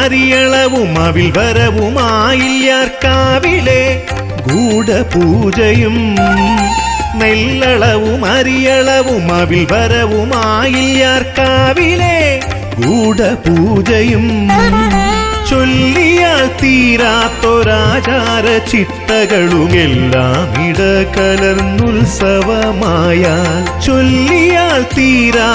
അരിയളവും അവിൽ വരവുമായില്യാർക്കാവിലെ ഗൂഢപൂജയും നെല്ലളവും അരിയളവും അവിൽ വരവുമായില്യാർക്കാവിലെ ഗൂഢപൂജയും ചൊല്ലിയാൽ തീരാത്തൊരാചാര ചിട്ടകളുമെല്ലാം ഇടകലർന്നുത്സവമായാൽ ചൊല്ലിയാൽ തീരാ